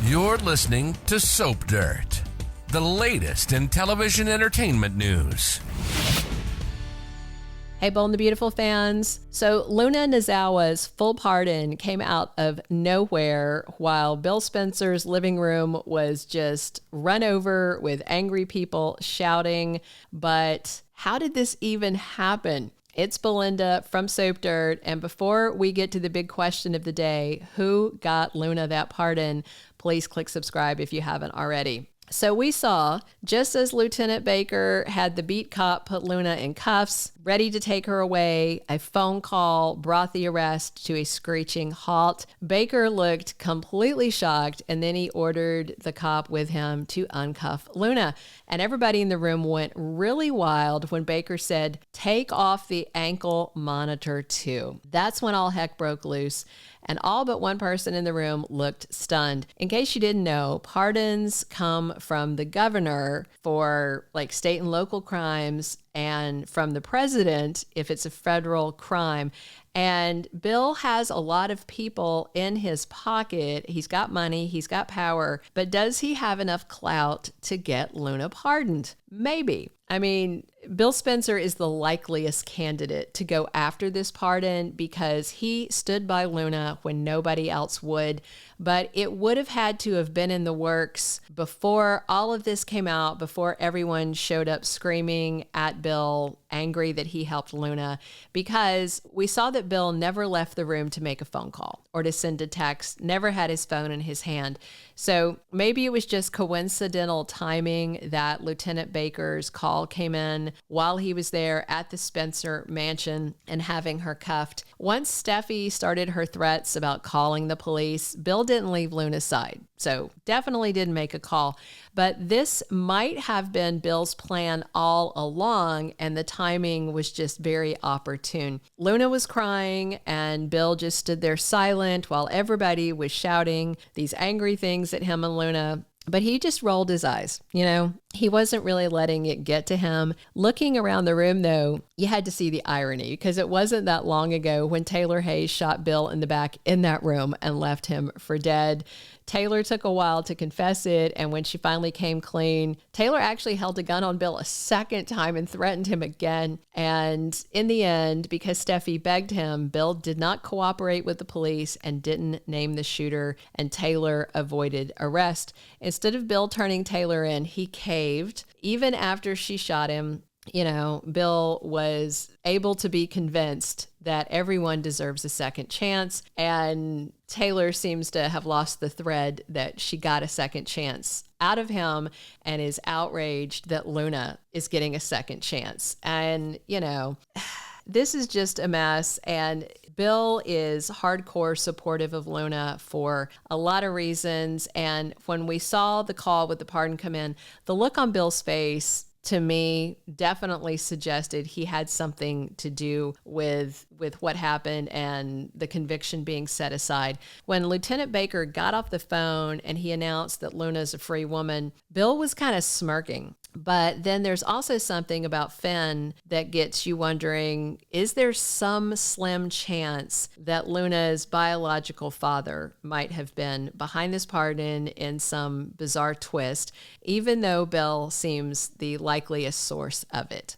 You're listening to Soap Dirt, the latest in television entertainment news. Hey, Bold and the Beautiful fans. So Luna Nozawa's full pardon came out of nowhere while Bill Spencer's living room was just run over with angry people shouting. But how did this even happen? It's Belinda from Soap Dirt. And before we get to the big question of the day, who got Luna that pardon? Please click subscribe if you haven't already. So we saw, just as Lieutenant Baker had the beat cop put Luna in cuffs, ready to take her away, a phone call brought the arrest to a screeching halt. Baker looked completely shocked, and then he ordered the cop with him to uncuff Luna. And everybody in the room went really wild when Baker said, "Take off the ankle monitor too." That's when all heck broke loose. And all but one person in the room looked stunned. In case you didn't know, pardons come from the governor for like state and local crimes and from the president if it's a federal crime. And Bill has a lot of people in his pocket. He's got money, he's got power, but does he have enough clout to get Luna pardoned? Maybe. I mean, Bill Spencer is the likeliest candidate to go after this pardon because he stood by Luna when nobody else would, but it would have had to have been in the works before all of this came out, before everyone showed up screaming at Bill, angry that he helped Luna, because we saw that Bill never left the room to make a phone call or to send a text, never had his phone in his hand. So maybe it was just coincidental timing that Lieutenant Baker's call came in while he was there at the Spencer mansion and having her cuffed. Once Steffi started her threats about calling the police, Bill didn't leave Luna's side. So definitely didn't make a call. But this might have been Bill's plan all along, and the timing was just very opportune. Luna was crying, and Bill just stood there silent while everybody was shouting these angry things at him and Luna. But he just rolled his eyes, you know? He wasn't really letting it get to him. Looking around the room, though, you had to see the irony because it wasn't that long ago when Taylor Hayes shot Bill in the back in that room and left him for dead. Taylor took a while to confess it, and when she finally came clean, Taylor actually held a gun on Bill a second time and threatened him again. And in the end, because Steffi begged him, Bill did not cooperate with the police and didn't name the shooter, and Taylor avoided arrest. Instead of Bill turning Taylor in, he caved. Even after she shot him, you know, Bill was able to be convinced that everyone deserves a second chance. And Taylor seems to have lost the thread that she got a second chance out of him and is outraged that Luna is getting a second chance. And, you know, this is just a mess. And Bill is hardcore supportive of Luna for a lot of reasons. And when we saw the call with the pardon come in, the look on Bill's face to me definitely suggested he had something to do with what happened and the conviction being set aside. When Lieutenant Baker got off the phone and he announced that Luna's a free woman, Bill was kind of smirking. But then there's also something about Finn that gets you wondering, is there some slim chance that Luna's biological father might have been behind this pardon in some bizarre twist, even though Bill seems the likeliest source of it?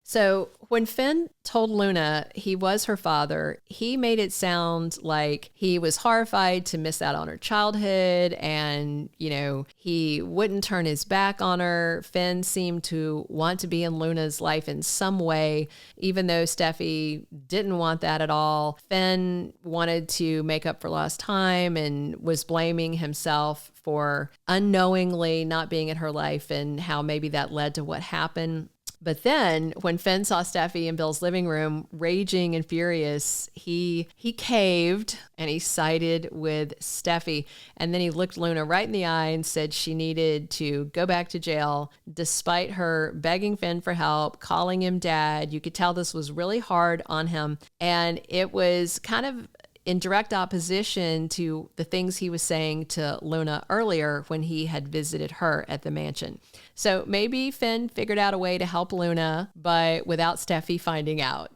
So when Finn told Luna he was her father, he made it sound like he was horrified to miss out on her childhood and, you know, he wouldn't turn his back on her. Finn seemed to want to be in Luna's life in some way, even though Steffi didn't want that at all. Finn wanted to make up for lost time and was blaming himself for unknowingly not being in her life and how maybe that led to what happened. But then when Finn saw Steffi in Bill's living room raging and furious, he caved and he sided with Steffi. And then he looked Luna right in the eye and said she needed to go back to jail despite her begging Finn for help, calling him dad. You could tell this was really hard on him. And it was kind of in direct opposition to the things he was saying to Luna earlier when he had visited her at the mansion. So maybe Finn figured out a way to help Luna, but without Steffi finding out,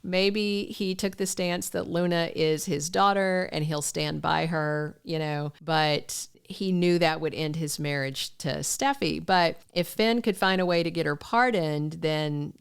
Maybe he took the stance that Luna is his daughter and he'll stand by her, but he knew that would end his marriage to Steffi. But if Finn could find a way to get her pardoned, then,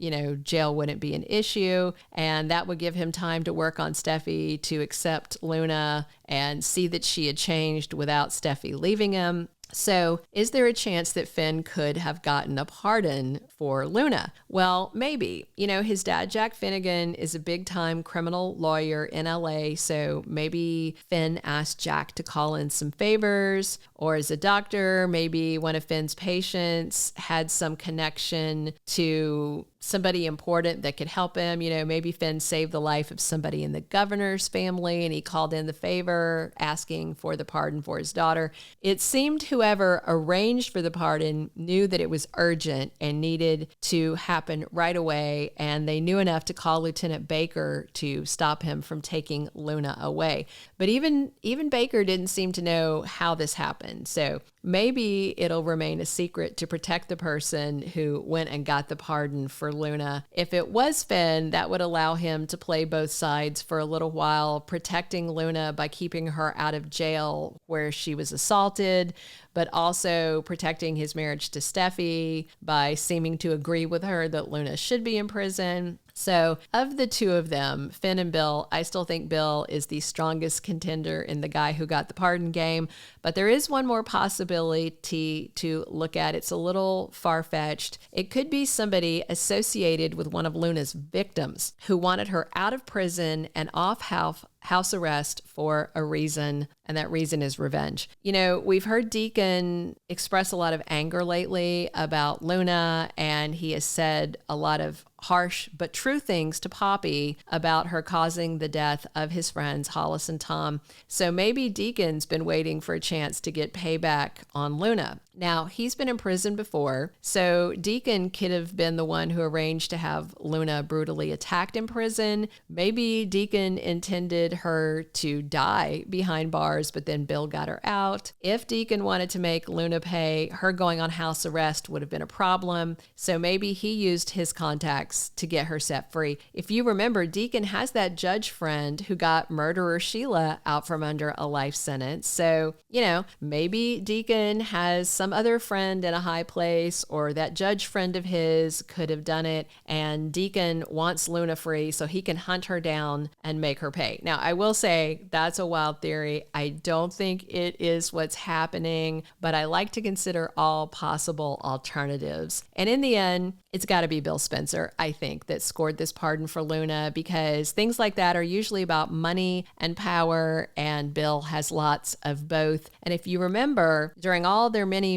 jail wouldn't be an issue. And that would give him time to work on Steffi, to accept Luna and see that she had changed without Steffi leaving him. So is there a chance that Finn could have gotten a pardon for Luna? Well, maybe. His dad, Jack Finnegan, is a big-time criminal lawyer in LA, so maybe Finn asked Jack to call in some favors, or as a doctor, maybe one of Finn's patients had some connection to somebody important that could help him. Maybe Finn saved the life of somebody in the governor's family and he called in the favor asking for the pardon for his daughter. It seemed whoever arranged for the pardon knew that it was urgent and needed to happen right away, and they knew enough to call Lieutenant Baker to stop him from taking Luna away. But even Baker didn't seem to know how this happened. So maybe it'll remain a secret to protect the person who went and got the pardon for Luna. If it was Finn, that would allow him to play both sides for a little while, protecting Luna by keeping her out of jail where she was assaulted, but also protecting his marriage to Steffi by seeming to agree with her that Luna should be in prison. So of the two of them, Finn and Bill, I still think Bill is the strongest contender in the guy who got the pardon game. But there is one more possibility to look at. It's a little far-fetched. It could be somebody associated with one of Luna's victims who wanted her out of prison and off house arrest for a reason, and that reason is revenge. We've heard Deacon express a lot of anger lately about Luna, and he has said a lot of harsh but true things to Poppy about her causing the death of his friends Hollis and Tom. So maybe Deacon's been waiting for a chance to get payback on Luna. Now, he's been in prison before, so Deacon could have been the one who arranged to have Luna brutally attacked in prison. Maybe Deacon intended her to die behind bars, but then Bill got her out. If Deacon wanted to make Luna pay, her going on house arrest would have been a problem, so maybe he used his contacts to get her set free. If you remember, Deacon has that judge friend who got murderer Sheila out from under a life sentence, so, maybe Deacon has some other friend in a high place, or that judge friend of his could have done it, and Deacon wants Luna free so he can hunt her down and make her pay. Now, I will say that's a wild theory. I don't think it is what's happening, but I like to consider all possible alternatives. And in the end, it's got to be Bill Spencer, I think, that scored this pardon for Luna, because things like that are usually about money and power, and Bill has lots of both. And if you remember, during all their many,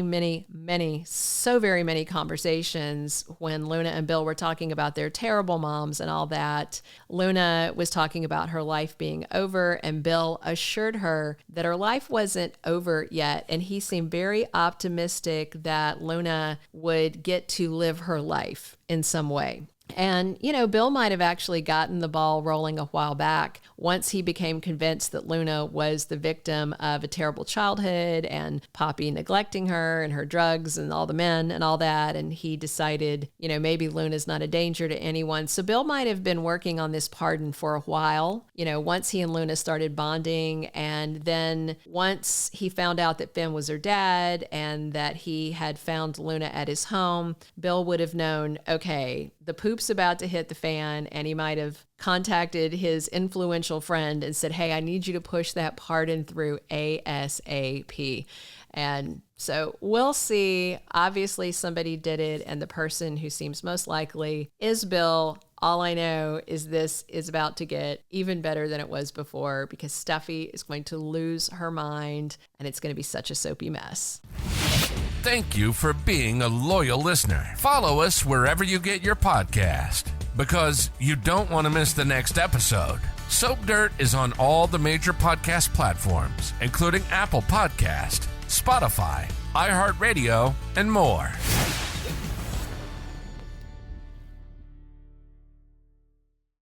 so very many conversations when Luna and Bill were talking about their terrible moms and all that, Luna was talking about her life being over, and Bill assured her that her life wasn't over yet, and he seemed very optimistic that Luna would get to live her life in some way. And, Bill might have actually gotten the ball rolling a while back once he became convinced that Luna was the victim of a terrible childhood and Poppy neglecting her and her drugs and all the men and all that. And he decided, maybe Luna's not a danger to anyone. So Bill might have been working on this pardon for a while, once he and Luna started bonding. And then once he found out that Finn was her dad and that he had found Luna at his home, Bill would have known, okay, the poop's about to hit the fan, and he might have contacted his influential friend and said, hey, I need you to push that pardon through ASAP. And so we'll see. Obviously, somebody did it, and the person who seems most likely is Bill. All I know is this is about to get even better than it was before, because Steffi is going to lose her mind, and it's going to be such a soapy mess. Thank you for being a loyal listener. Follow us wherever you get your podcast, because you don't want to miss the next episode. Soap Dirt is on all the major podcast platforms, including Apple Podcast, Spotify, iHeartRadio, and more.